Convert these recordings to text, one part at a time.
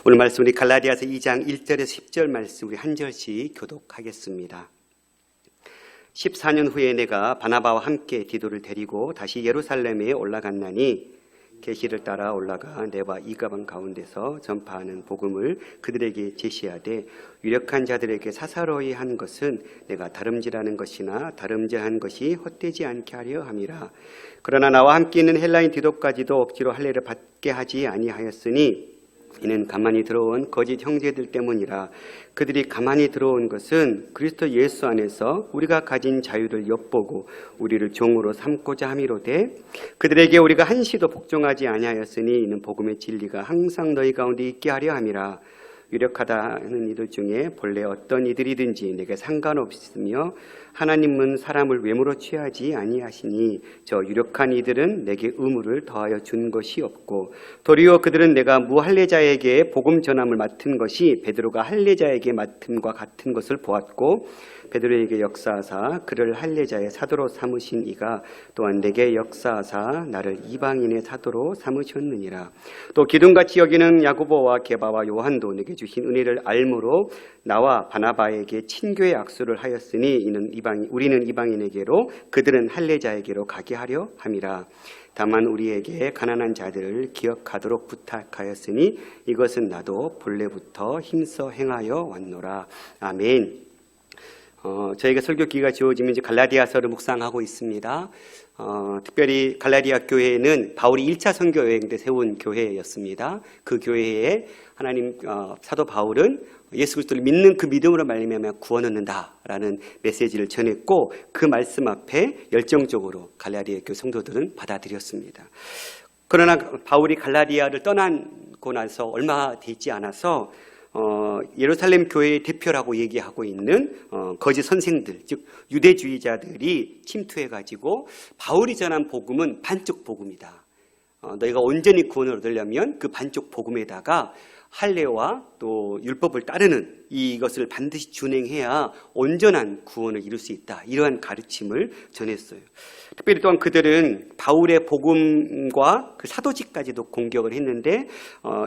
오늘 말씀 우리 갈라디아서 2장 1절에서 10절 말씀 우리 한 절씩 교독하겠습니다. 14년 후에 내가 바나바와 함께 디도를 데리고 다시 예루살렘에 올라갔나니 계시를 따라 올라가 네바 이가방 가운데서 전파하는 복음을 그들에게 제시하되 유력한 자들에게 사사로이 한 것은 내가 다름질하는 것이나 다름질한 것이 헛되지 않게 하려 함이라. 그러나 나와 함께 있는 헬라인 디도까지도 억지로 할례를 받게 하지 아니하였으니 이는 가만히 들어온 거짓 형제들 때문이라. 그들이 가만히 들어온 것은 그리스도 예수 안에서 우리가 가진 자유를 엿보고 우리를 종으로 삼고자 함이로되 그들에게 우리가 한시도 복종하지 아니하였으니 이는 복음의 진리가 항상 너희 가운데 있게 하려 함이라. 유력하다 하는 이들 중에 본래 어떤 이들이든지 내게 상관없으며 하나님은 사람을 외모로 취하지 아니하시니 저 유력한 이들은 내게 의무를 더하여 준 것이 없고 도리어 그들은 내가 무할례자에게 복음 전함을 맡은 것이 베드로가 할례자에게 맡음과 같은 것을 보았고 베드로에게 역사하사 그를 할례자의 사도로 삼으신 이가 또한 내게 역사하사 나를 이방인의 사도로 삼으셨느니라. 또 기둥같이 여기는 야고보와 게바와 요한도 내게 주신 은혜를 알므로 나와 바나바에게 친교의 악수를 하였으니 이는 우리는 이방인에게로 그들은 할례자에게로 가게 하려 함이라. 다만 우리에게 가난한 자들을 기억하도록 부탁하였으니 이것은 나도 본래부터 힘써 행하여 왔노라. 아멘. 저희가 설교 기회가 주어지면 이제 갈라디아서를 묵상하고 있습니다. 특별히 갈라디아 교회는 바울이 1차 선교 여행 때 세운 교회였습니다. 그 교회에 하나님 사도 바울은 예수 그리스도를 믿는 그 믿음으로 말미암아 구원 얻는다라는 메시지를 전했고 그 말씀 앞에 열정적으로 갈라디아 교회 성도들은 받아들였습니다. 그러나 바울이 갈라디아를 떠나고 나서 얼마 되지 않아서 예루살렘 교회의 대표라고 얘기하고 있는 거짓 선생들, 즉 유대주의자들이 침투해가지고 바울이 전한 복음은 반쪽 복음이다. 너희가 온전히 구원을 얻으려면 그 반쪽 복음에다가 할례와 또 율법을 따르는 이것을 반드시 준행해야 온전한 구원을 이룰 수 있다. 이러한 가르침을 전했어요. 특별히 또한 그들은 바울의 복음과 그 사도직까지도 공격을 했는데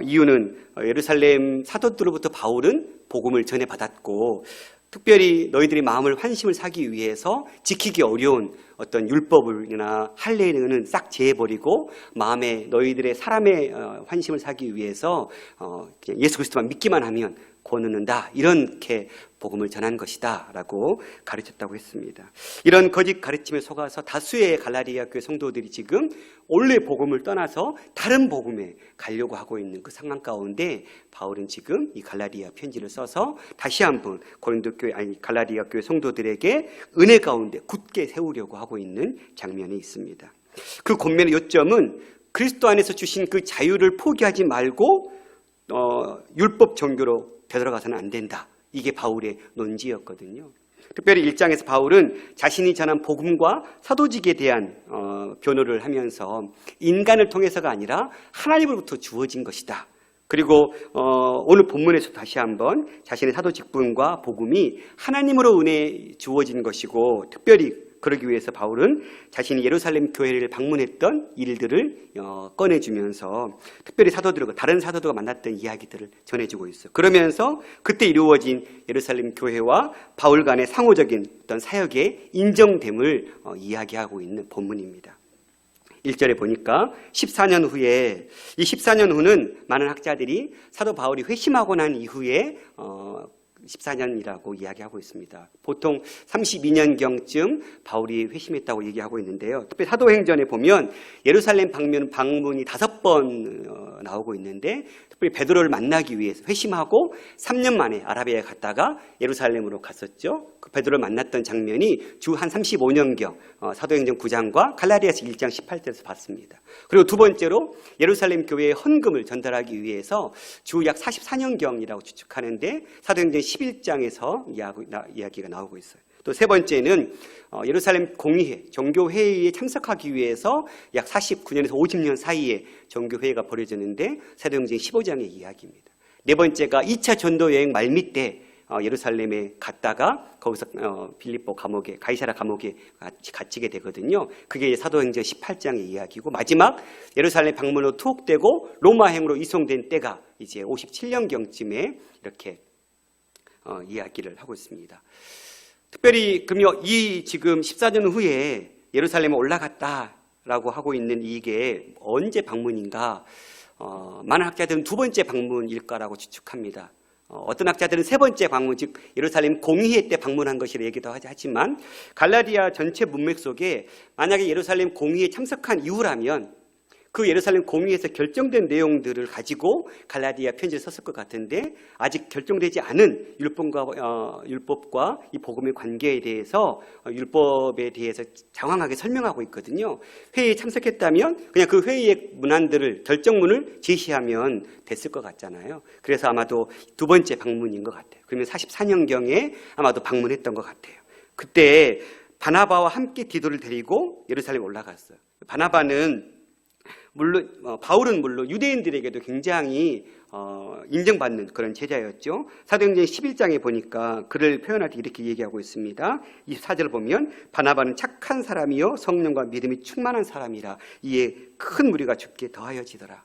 이유는 예루살렘 사도들로부터 바울은 복음을 전해받았고 특별히 너희들의 마음을 환심을 사기 위해서 지키기 어려운 어떤 율법이나 할례는 싹 제해버리고 마음에 너희들의 사람의 환심을 사기 위해서 그냥 예수 그리스도만 믿기만 하면 구원 얻는다. 이렇게 복음을 전한 것이다 라고 가르쳤다고 했습니다. 이런 거짓 가르침에 속아서 다수의 갈라디아 교회 성도들이 지금 원래 복음을 떠나서 다른 복음에 가려고 하고 있는 그 상황 가운데 바울은 지금 이 갈라디아 편지를 써서 다시 한번 갈라디아 교회 성도들에게 은혜 가운데 굳게 세우려고 하고 있는 장면이 있습니다. 그 권면의 요점은 그리스도 안에서 주신 그 자유를 포기하지 말고 율법 종교로 되돌아가서는 안 된다. 이게 바울의 논지였거든요. 특별히 1장에서 바울은 자신이 전한 복음과 사도직에 대한 변호를 하면서 인간을 통해서가 아니라 하나님으로부터 주어진 것이다. 그리고 오늘 본문에서 다시 한번 자신의 사도직분과 복음이 하나님으로 은혜 주어진 것이고 특별히 그러기 위해서 바울은 자신이 예루살렘 교회를 방문했던 일들을 꺼내주면서 특별히 사도들과 다른 사도들과 만났던 이야기들을 전해주고 있어요. 그러면서 그때 이루어진 예루살렘 교회와 바울 간의 상호적인 어떤 사역의 인정됨을 이야기하고 있는 본문입니다. 1절에 보니까 14년 후에 이 14년 후는 많은 학자들이 사도 바울이 회심하고 난 이후에 14년이라고 이야기하고 있습니다. 보통 32년경쯤 바울이 회심했다고 얘기하고 있는데요. 특히 사도행전에 보면 예루살렘 방문이 5번 나오고 있는데 특별히 베드로를 만나기 위해서 회심하고 3년 만에 아라비아에 갔다가 예루살렘으로 갔었죠. 그 베드로를 만났던 장면이 주 한 35년경 사도행전 9장과 갈라디아서 1장 18절에서 봤습니다. 그리고 두 번째로 예루살렘 교회에 헌금을 전달하기 위해서 주 약 44년경이라고 추측하는데 사도행전 11장에서 이야기가 나오고 있어요. 또 세 번째는 예루살렘 공의회, 종교회의에 참석하기 위해서 약 49년에서 50년 사이에 종교회의가 벌어졌는데 사도행전 15장의 이야기입니다. 네 번째가 2차 전도여행 말미 때 예루살렘에 갔다가 거기서 빌립보 감옥에, 가이사랴 감옥에 갇히게 되거든요. 그게 사도행전 18장의 이야기고, 마지막 예루살렘 방문으로 투옥되고 로마행으로 이송된 때가 이제 57년경쯤에 이렇게 이야기를 하고 있습니다. 특별히 그러면 이 지금 14년 후에 예루살렘에 올라갔다라고 하고 있는 이게 언제 방문인가? 많은 학자들은 두 번째 방문일까라고 추측합니다. 어떤 학자들은 세 번째 방문, 즉 예루살렘 공의회 때 방문한 것이라 얘기도 하지만, 갈라디아 전체 문맥 속에 만약에 예루살렘 공의회에 참석한 이후라면 그 예루살렘 공의회에서 결정된 내용들을 가지고 갈라디아 편지를 썼을 것 같은데, 아직 결정되지 않은 율법과 이 복음의 관계에 대해서, 율법에 대해서 장황하게 설명하고 있거든요. 회의에 참석했다면 그냥 그 회의의 문안들을, 결정문을 제시하면 됐을 것 같잖아요. 그래서 아마도 두 번째 방문인 것 같아요. 그러면 44년경에 아마도 방문했던 것 같아요. 그때 바나바와 함께 디도를 데리고 예루살렘에 올라갔어요. 바울은 물론 유대인들에게도 굉장히 인정받는 그런 제자였죠. 사도행전 11장에 보니까 그를 표현할 때 이렇게 얘기하고 있습니다. 24절을 보면 바나바는 착한 사람이요 성령과 믿음이 충만한 사람이라 이에 큰 무리가 죽게 더하여지더라.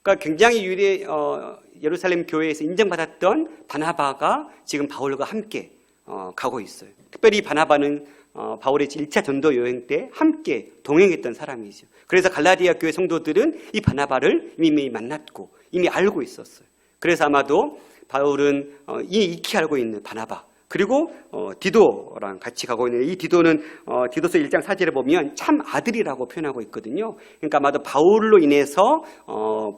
그러니까 굉장히 예루살렘 교회에서 인정받았던 바나바가 지금 바울과 함께 가고 있어요. 특별히 바나바는 바울의 1차 전도 여행 때 함께 동행했던 사람이죠. 그래서 갈라디아 교회 성도들은 이 바나바를 이미 만났고 이미 알고 있었어요. 그래서 아마도 바울은 이 익히 알고 있는 바나바, 그리고 디도랑 같이 가고 있는 이 디도는 디도서 1장 4절에 보면 참 아들이라고 표현하고 있거든요. 그러니까 아마도 바울로 인해서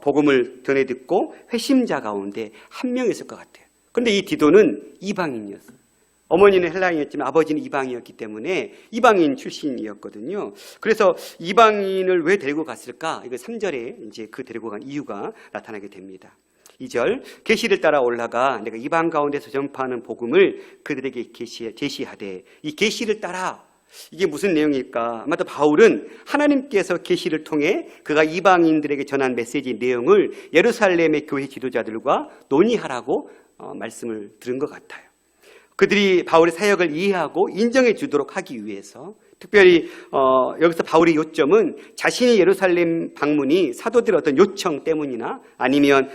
복음을 전해 듣고 회심자 가운데 한 명이었을 것 같아요. 그런데 이 디도는 이방인이었어요. 어머니는 헬라인이었지만 아버지는 이방인이었기 때문에 이방인 출신이었거든요. 그래서 이방인을 왜 데리고 갔을까? 이거 3절에 이제 그 데리고 간 이유가 나타나게 됩니다. 2절, 계시를 따라 올라가 내가 이방 가운데서 전파하는 복음을 그들에게 제시하되, 이 계시를 따라, 이게 무슨 내용일까? 아마도 바울은 하나님께서 계시를 통해 그가 이방인들에게 전한 메시지 내용을 예루살렘의 교회 지도자들과 논의하라고 말씀을 들은 것 같아요. 그들이 바울의 사역을 이해하고 인정해 주도록 하기 위해서, 특별히 여기서 바울의 요점은 자신의 예루살렘 방문이 사도들의 어떤 요청 때문이나 아니면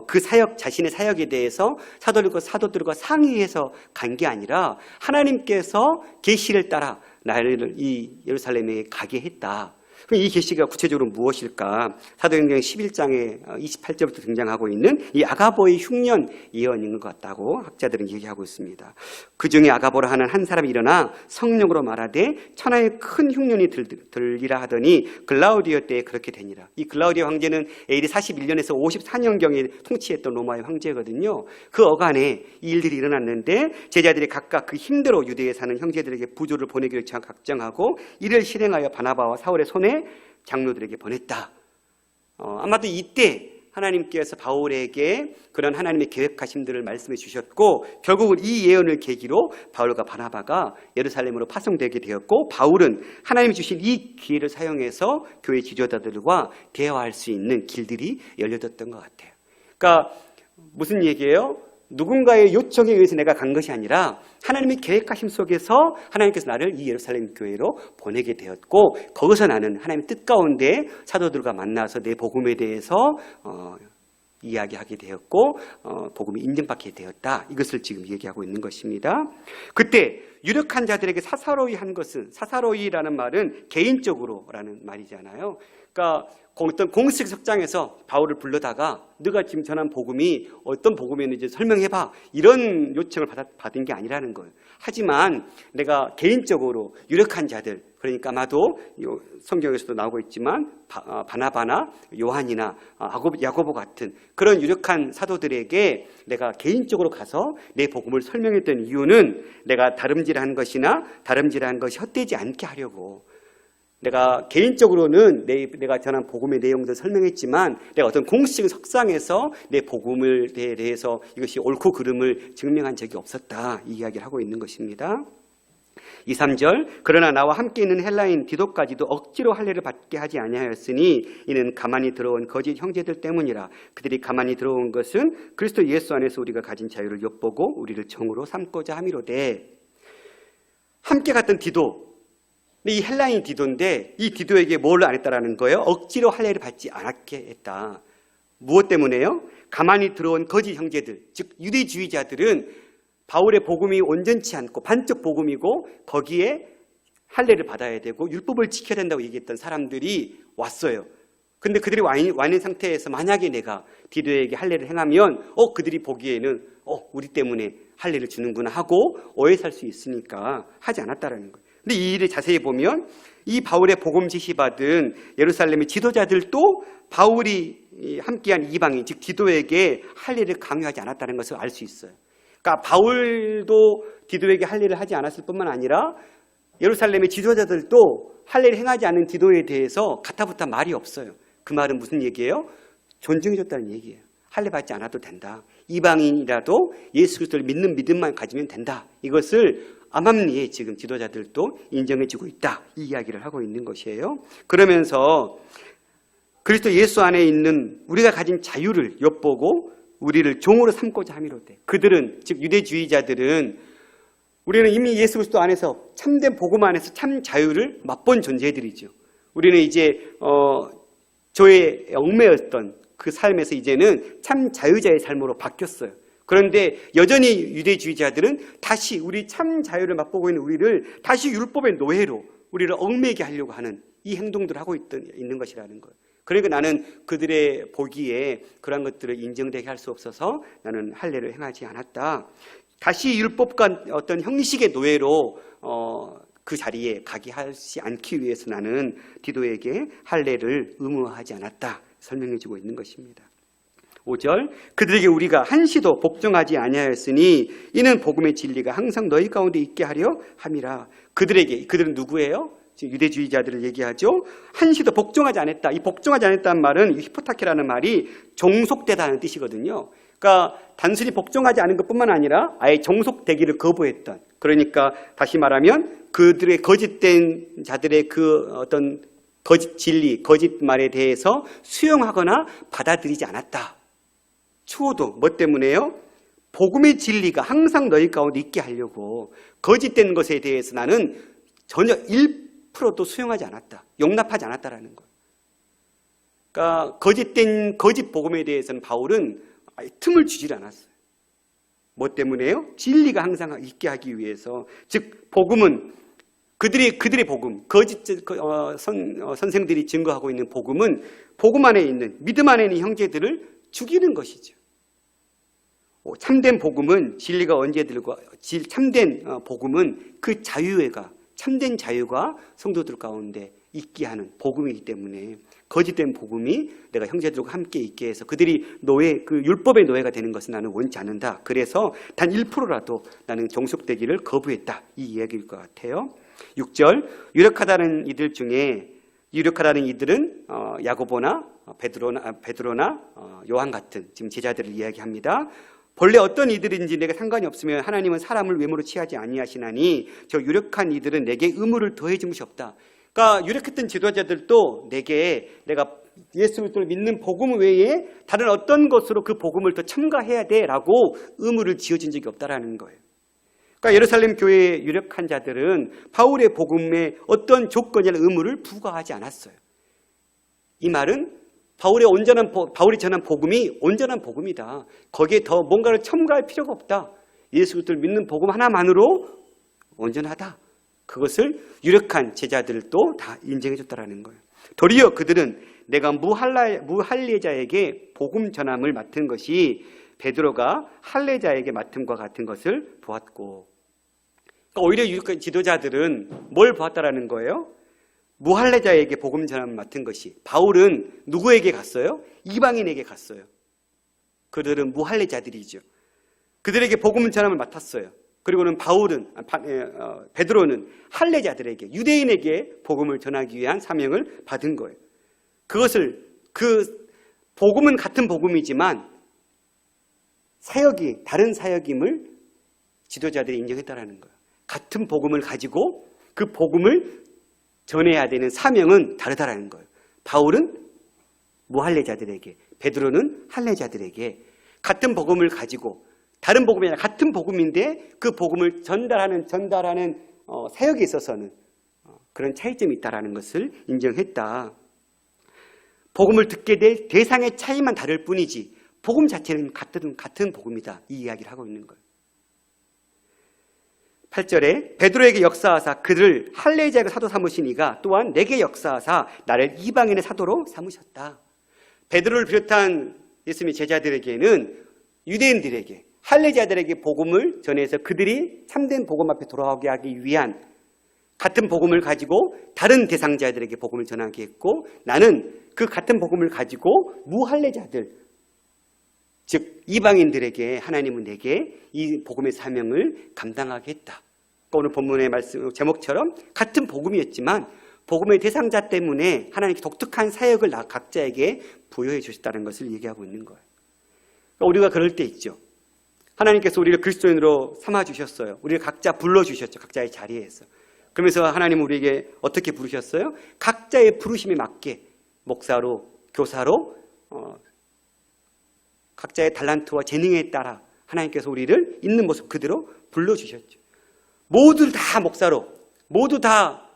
그 사역, 자신의 사역에 대해서 사도들과 상의해서 간 게 아니라 하나님께서 계시를 따라 나를 이 예루살렘에 가게 했다. 그럼 이 계시가 구체적으로 무엇일까? 사도행전 11장에 28절부터 등장하고 있는 이 아가보의 흉년 예언인 것 같다고 학자들은 얘기하고 있습니다. 그 중에 아가보라 하는 한 사람이 일어나 성령으로 말하되 천하에 큰 흉년이 들리라 하더니 글라우디오 때에 그렇게 되니라. 이 글라우디오 황제는 AD 41년에서 54년경에 통치했던 로마의 황제거든요. 그 어간에 이 일들이 일어났는데 제자들이 각각 그 힘대로 유대에 사는 형제들에게 부조를 보내기로 작정하고 이를 실행하여 바나바와 사울의 손에 장로들에게 보냈다. 아마도 이때 하나님께서 바울에게 그런 하나님의 계획하심들을 말씀해 주셨고, 결국은 이 예언을 계기로 바울과 바나바가 예루살렘으로 파송되게 되었고, 바울은 하나님이 주신 이 기회를 사용해서 교회 지도자들과 대화할 수 있는 길들이 열려졌던 것 같아요. 그러니까 무슨 얘기예요? 누군가의 요청에 의해서 내가 간 것이 아니라 하나님의 계획하심 속에서 하나님께서 나를 이 예루살렘 교회로 보내게 되었고, 거기서 나는 하나님의 뜻 가운데 사도들과 만나서 내 복음에 대해서 이야기하게 되었고 복음이 인정받게 되었다. 이것을 지금 얘기하고 있는 것입니다. 그때 유력한 자들에게 사사로이 한 것은, 사사로이라는 말은 개인적으로라는 말이잖아요. 그러니까 어떤 공식 석장에서 바울을 불러다가 네가 지금 전한 복음이 어떤 복음이었는지 설명해봐, 이런 요청을 받은 게 아니라는 거예요. 하지만 내가 개인적으로 유력한 자들, 그러니까 아마도 성경에서도 나오고 있지만 바나바나 요한이나 야고보 같은 그런 유력한 사도들에게 내가 개인적으로 가서 내 복음을 설명했던 이유는 내가 다름질한 것이나 다름질한 것이 헛되지 않게 하려고, 내가 개인적으로는 내가 전한 복음의 내용들을 설명했지만 내가 어떤 공식 석상에서 내 복음을 대해서 이것이 옳고 그름을 증명한 적이 없었다, 이 이야기를 하고 있는 것입니다. 2, 3절 그러나 나와 함께 있는 헬라인 디도까지도 억지로 할례를 받게 하지 아니하였으니 이는 가만히 들어온 거짓 형제들 때문이라. 그들이 가만히 들어온 것은 그리스도 예수 안에서 우리가 가진 자유를 엿보고 우리를 종으로 삼고자 함이로되. 함께 갔던 디도, 이 헬라인 디도인데 이 디도에게 뭘 안 했다라는 거예요? 억지로 할례를 받지 않게 했다. 무엇 때문에요? 가만히 들어온 거짓 형제들, 즉 유대주의자들은 바울의 복음이 온전치 않고 반쪽 복음이고 거기에 할례를 받아야 되고 율법을 지켜야 된다고 얘기했던 사람들이 왔어요. 근데 그들이 와 있는 상태에서 만약에 내가 디도에게 할례를 행하면 그들이 보기에는 우리 때문에 할례를 주는구나 하고 오해 살 수 있으니까 하지 않았다라는 거예요. 근데 이 일을 자세히 보면 이 바울의 복음 지시받은 예루살렘의 지도자들도 바울이 함께한 이방인 즉 디도에게 할례를 강요하지 않았다는 것을 알 수 있어요. 그러니까 바울도 디도에게 할례를 하지 않았을 뿐만 아니라 예루살렘의 지도자들도 할례를 행하지 않은 디도에 대해서 가타부타 말이 없어요. 그 말은 무슨 얘기예요? 존중해줬다는 얘기예요. 할례 받지 않아도 된다. 이방인이라도 예수 그리스도를 믿는 믿음만 가지면 된다. 이것을 암암리에 지금 지도자들도 인정해주고 있다. 이 이야기를 하고 있는 것이에요. 그러면서 그리스도 예수 안에 있는 우리가 가진 자유를 엿보고 우리를 종으로 삼고자 함이로되. 그들은 즉 유대주의자들은 우리는 이미 예수 그리스도 안에서 참된 복음 안에서 참 자유를 맛본 존재들이죠. 우리는 이제 죄에 얽매였던 그 삶에서 이제는 참 자유자의 삶으로 바뀌었어요. 그런데 여전히 유대주의자들은 다시 우리 참 자유를 맛보고 있는 우리를 다시 율법의 노예로 우리를 얽매게 하려고 하는 이 행동들을 하고 있는 것이라는 거예요. 그러니까 나는 그들의 보기에 그런 것들을 인정되게 할 수 없어서 나는 할례를 행하지 않았다. 다시 율법과 어떤 형식의 노예로 그 자리에 가게 하지 않기 위해서 나는 디도에게 할례를 의무화하지 않았다. 설명해주고 있는 것입니다. 5절 그들에게 우리가 한시도 복종하지 아니하였으니 이는 복음의 진리가 항상 너희 가운데 있게 하려 함이라. 그들은 누구예요? 유대주의자들을 얘기하죠. 한시도 복종하지 않았다. 이 복종하지 않았다는 말은 히포타케라는 말이 종속되다는 뜻이거든요. 그러니까 단순히 복종하지 않은 것뿐만 아니라 아예 종속되기를 거부했던. 그러니까 다시 말하면 그들의 거짓된 자들의 그 어떤 거짓 진리, 거짓 말에 대해서 수용하거나 받아들이지 않았다. 추호도 뭐 때문에요? 복음의 진리가 항상 너희 가운데 있게 하려고 거짓된 것에 대해서 나는 전혀 1%도 수용하지 않았다. 용납하지 않았다라는 거예요. 그러니까 거짓 복음에 대해서는 바울은 틈을 주질 않았어요. 뭐 때문에요? 진리가 항상 있게 하기 위해서. 즉 복음은 그들의 복음, 거짓 선생들이 증거하고 있는 복음은 복음 안에 있는 믿음 안에 있는 형제들을 죽이는 것이죠. 참된 복음은 진리가 언제들과 참된 복음은 그 자유가 참된 자유가 성도들 가운데 있게 하는 복음이기 때문에 거짓된 복음이 내가 형제들과 함께 있게 해서 그들이 그 율법의 노예가 되는 것은 나는 원치 않는다. 그래서 단 1%라도 나는 종속되기를 거부했다. 이 이야기일 것 같아요. 6절 유력하다는 이들은 야고보나 베드로나 요한 같은 지금 제자들을 이야기합니다. 본래 어떤 이들인지 내가 상관이 없으면 하나님은 사람을 외모로 취하지 아니하시나니 저 유력한 이들은 내게 의무를 더해 준 것이 없다. 그러니까 유력했던 지도자들도 내가 예수 그리스도를 믿는 복음 외에 다른 어떤 것으로 그 복음을 더 첨가해야 돼라고 의무를 지어준 적이 없다라는 거예요. 그러니까 예루살렘 교회의 유력한 자들은 바울의 복음에 어떤 조건이나 의무를 부과하지 않았어요. 이 말은 바울이 전한 복음이 온전한 복음이다. 거기에 더 뭔가를 첨가할 필요가 없다. 예수 그리스도를 믿는 복음 하나만으로 온전하다. 그것을 유력한 제자들도 다 인정해줬다라는 거예요. 도리어 그들은 내가 무할례자에게 복음 전함을 맡은 것이 베드로가 할례자에게 맡음과 같은 것을 보았고, 그러니까 오히려 유력한 지도자들은 뭘 보았다라는 거예요? 무할례자에게 복음 전함을 맡은 것이. 바울은 누구에게 갔어요? 이방인에게 갔어요. 그들은 무할례자들이죠. 그들에게 복음 전함을 맡았어요. 그리고는 베드로는 할례자들에게, 유대인에게 복음을 전하기 위한 사명을 받은 거예요. 복음은 같은 복음이지만 다른 사역임을 지도자들이 인정했다라는 거예요. 같은 복음을 가지고 그 복음을 전해야 되는 사명은 다르다라는 거예요. 바울은 무할례자들에게, 베드로는 할례자들에게 같은 복음을 가지고, 다른 복음이 아니라 같은 복음인데 그 복음을 전달하는 사역에 있어서는 그런 차이점이 있다는 것을 인정했다. 복음을 듣게 될 대상의 차이만 다를 뿐이지 복음 자체는 같은 복음이다, 이 이야기를 하고 있는 거예요. 8절에 베드로에게 역사하사 그를 할례자의 사도 삼으시니가 또한 내게 역사하사 나를 이방인의 사도로 삼으셨다. 베드로를 비롯한 예수님의 제자들에게는 유대인들에게, 할례자들에게 복음을 전해서 그들이 참된 복음 앞에 돌아오게 하기 위한 같은 복음을 가지고 다른 대상자들에게 복음을 전하게 했고, 나는 그 같은 복음을 가지고 무할례자들, 즉 이방인들에게 하나님은 내게 이 복음의 사명을 감당하게 했다. 오늘 본문의 말씀 제목처럼 같은 복음이었지만 복음의 대상자 때문에 하나님께 독특한 사역을 각자에게 부여해 주셨다는 것을 얘기하고 있는 거예요. 우리가 그럴 때 있죠. 하나님께서 우리를 그리스도인으로 삼아주셨어요. 우리를 각자 불러주셨죠. 각자의 자리에서. 그러면서 하나님은 우리에게 어떻게 부르셨어요? 각자의 부르심에 맞게 목사로, 교사로, 각자의 달란트와 재능에 따라 하나님께서 우리를 있는 모습 그대로 불러주셨죠. 모두 다 목사로, 모두 다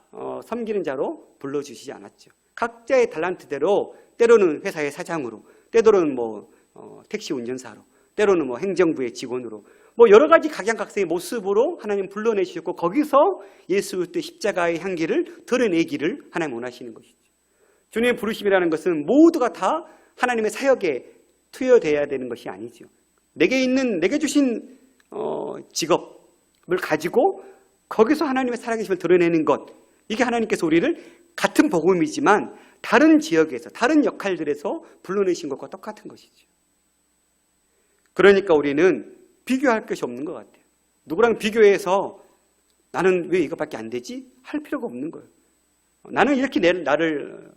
섬기는 자로 불러주시지 않았죠. 각자의 달란트대로, 때로는 회사의 사장으로, 때로는 택시 운전사로, 때로는 행정부의 직원으로, 여러 가지 각양각색의 모습으로 하나님 불러내주셨고, 거기서 예수 그리스도의 십자가의 향기를 드러내기를 하나님 원하시는 것이죠. 주님의 부르심이라는 것은 모두가 다 하나님의 사역에 투여되어야 되는 것이 아니죠. 내게 주신 직업을 가지고 거기서 하나님의 살아계심을 드러내는 것, 이게 하나님께서 우리를 같은 복음이지만 다른 지역에서, 다른 역할들에서 불러내신 것과 똑같은 것이죠. 그러니까 우리는 비교할 것이 없는 것 같아요. 누구랑 비교해서 나는 왜 이것밖에 안 되지? 할 필요가 없는 거예요. 나는 이렇게 나를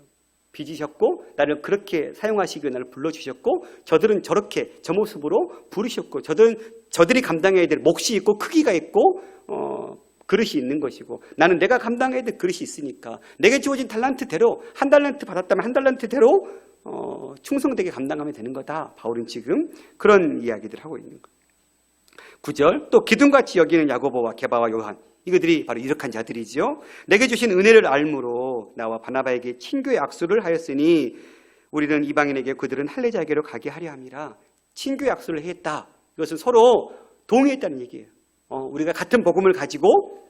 빚으셨고, 나를 그렇게 사용하시기 위해 나를 불러주셨고, 저들은 저렇게 저 모습으로 부르셨고, 저들이 감당해야 될 몫이 있고 크기가 있고 그릇이 있는 것이고, 나는 내가 감당해야 될 그릇이 있으니까 내게 주어진 달란트대로, 한 달란트 받았다면 한 달란트대로 충성되게 감당하면 되는 거다. 바울은 지금 그런 이야기들을 하고 있는 거예요. 9절, 또 기둥같이 여기는 야고보와 게바와 요한, 이것들이 바로 이적한 자들이죠. 내게 주신 은혜를 알므로 나와 바나바에게 친교의 악수를 하였으니 우리는 이방인에게 그들은 할례자에게로 가게 하려 함이라. 친교의 악수를 했다. 이것은 서로 동의했다는 얘기예요. 우리가 같은 복음을 가지고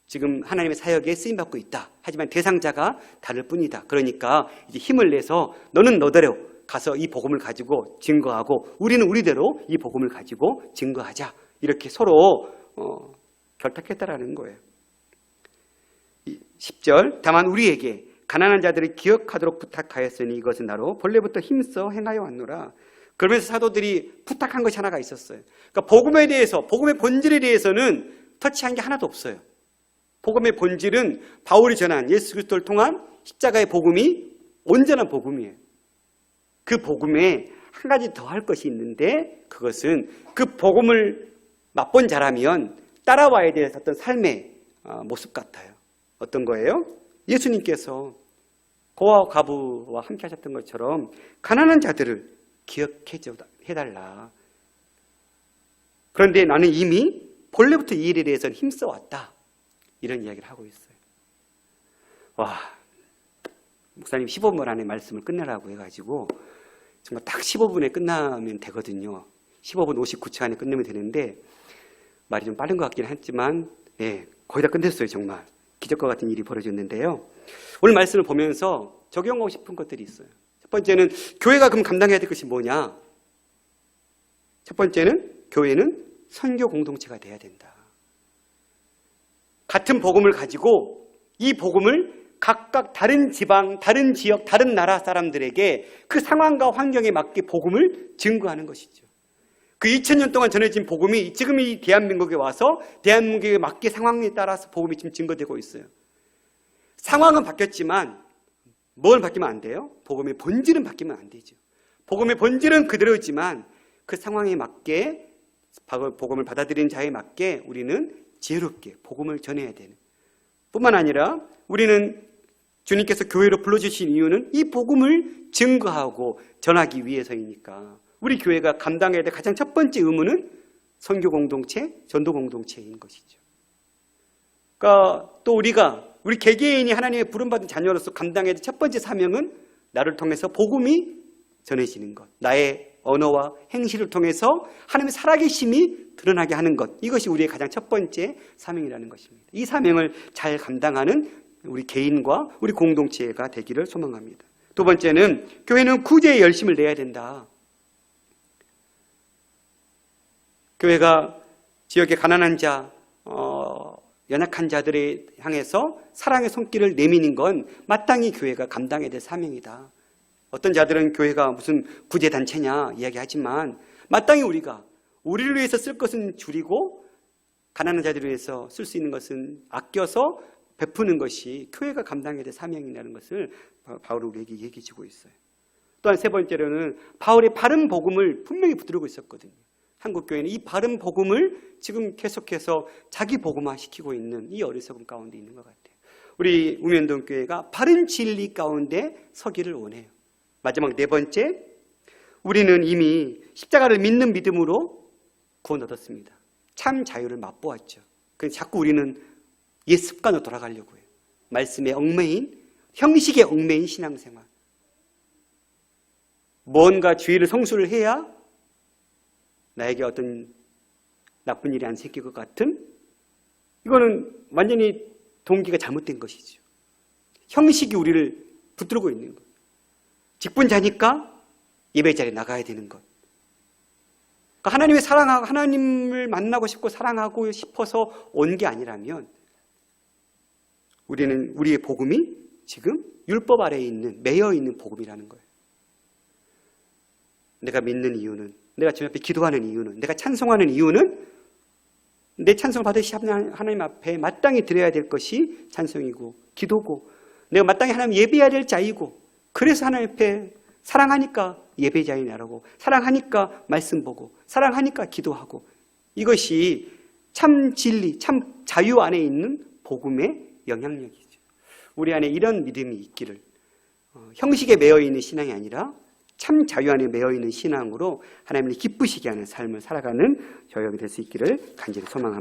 지금 하나님의 사역에 쓰임받고 있다. 하지만 대상자가 다를 뿐이다. 그러니까 이제 힘을 내서 너는 너대로 가서 이 복음을 가지고 증거하고 우리는 우리대로 이 복음을 가지고 증거하자. 이렇게 서로 결탁했다라는 거예요. 10절, 다만 우리에게 가난한 자들을 기억하도록 부탁하였으니 이것은 나로 본래부터 힘써 행하여 왔노라. 그러면서 사도들이 부탁한 것이 하나가 있었어요. 그러니까 복음에 대해서, 복음의 본질에 대해서는 터치한 게 하나도 없어요. 복음의 본질은 바울이 전한 예수 그리스도를 통한 십자가의 복음이 온전한 복음이에요. 그 복음에 한 가지 더 할 것이 있는데, 그것은 그 복음을 맛본 자라면 따라와야 될 어떤 삶의 모습 같아요. 어떤 거예요? 예수님께서 고아와 과부와 함께 하셨던 것처럼 가난한 자들을 기억해달라. 그런데 나는 이미 본래부터 이 일에 대해서는 힘써왔다. 이런 이야기를 하고 있어요. 와, 목사님 15분 안에 말씀을 끝내라고 해가지고 정말 딱 15분에 끝나면 되거든요. 15분 59초 안에 끝내면 되는데 말이 좀 빠른 것 같긴 했지만 거의 다 끝냈어요. 정말 기적과 같은 일이 벌어졌는데요. 오늘 말씀을 보면서 적용하고 싶은 것들이 있어요. 첫 번째는 교회가 그럼 감당해야 될 것이 뭐냐? 첫 번째는 교회는 선교 공동체가 돼야 된다. 같은 복음을 가지고 이 복음을 각각 다른 지방, 다른 지역, 다른 나라 사람들에게 그 상황과 환경에 맞게 복음을 증거하는 것이죠. 그 2000년 동안 전해진 복음이 지금 이 대한민국에 와서 대한민국에 맞게 상황에 따라서 복음이 지금 증거되고 있어요. 상황은 바뀌었지만 뭘 바뀌면 안 돼요? 복음의 본질은 바뀌면 안 되죠. 복음의 본질은 그대로지만 그 상황에 맞게, 복음을 받아들이는 자에 맞게 우리는 지혜롭게 복음을 전해야 되는, 뿐만 아니라 우리는 주님께서 교회로 불러주신 이유는 이 복음을 증거하고 전하기 위해서이니까 우리 교회가 감당해야 될 가장 첫 번째 의무는 선교 공동체, 전도 공동체인 것이죠. 그러니까 또 우리 개개인이 하나님의 부름받은 자녀로서 감당해야 될 첫 번째 사명은 나를 통해서 복음이 전해지는 것, 나의 언어와 행실을 통해서 하나님의 살아계심이 드러나게 하는 것, 이것이 우리의 가장 첫 번째 사명이라는 것입니다. 이 사명을 잘 감당하는 우리 개인과 우리 공동체가 되기를 소망합니다. 두 번째는 교회는 구제에 열심을 내야 된다. 교회가 지역의 가난한 자, 연약한 자들에 향해서 사랑의 손길을 내미는 건 마땅히 교회가 감당해야 될 사명이다. 어떤 자들은 교회가 무슨 구제단체냐 이야기하지만 마땅히 우리가 우리를 위해서 쓸 것은 줄이고 가난한 자들을 위해서 쓸 수 있는 것은 아껴서 베푸는 것이 교회가 감당해야 될 사명이라는 것을 바울이 우리에게 얘기해 주고 있어요. 또한 세 번째로는 바울의 바른 복음을 분명히 붙들고 있었거든요. 한국교회는 이 바른 복음을 지금 계속해서 자기 복음화 시키고 있는 이 어리석음 가운데 있는 것 같아요. 우리 우면동교회가 바른 진리 가운데 서기를 원해요. 마지막 네 번째, 우리는 이미 십자가를 믿는 믿음으로 구원 얻었습니다. 참 자유를 맛보았죠. 그래서 자꾸 우리는 옛 습관으로 돌아가려고 해요. 말씀에 얽매인, 형식에 얽매인 신앙생활. 뭔가 주의를 성수를 해야 나에게 어떤 나쁜 일이 안 생길 것 같은, 이거는 완전히 동기가 잘못된 것이죠. 형식이 우리를 붙들고 있는 것. 직분자니까 예배 자리에 나가야 되는 것. 그러니까 하나님의 사랑하고 하나님을 만나고 싶고 사랑하고 싶어서 온 게 아니라면 우리의 복음이 지금 율법 아래에 있는, 매여 있는 복음이라는 거예요. 내가 믿는 이유는, 내가 주님 앞에 기도하는 이유는, 내가 찬송하는 이유는 내 찬송을 받으신 하나님 앞에 마땅히 드려야 될 것이 찬송이고 기도고, 내가 마땅히 하나님 예배해야 될 자이고, 그래서 하나님 앞에 사랑하니까 예배자이냐라고, 사랑하니까 말씀 보고, 사랑하니까 기도하고, 이것이 참 진리, 참 자유 안에 있는 복음의 영향력이죠. 우리 안에 이런 믿음이 있기를, 형식에 매여 있는 신앙이 아니라 참 자유 안에 매여 있는 신앙으로 하나님을 기쁘시게 하는 삶을 살아가는 저희가 될 수 있기를 간절히 소망합니다.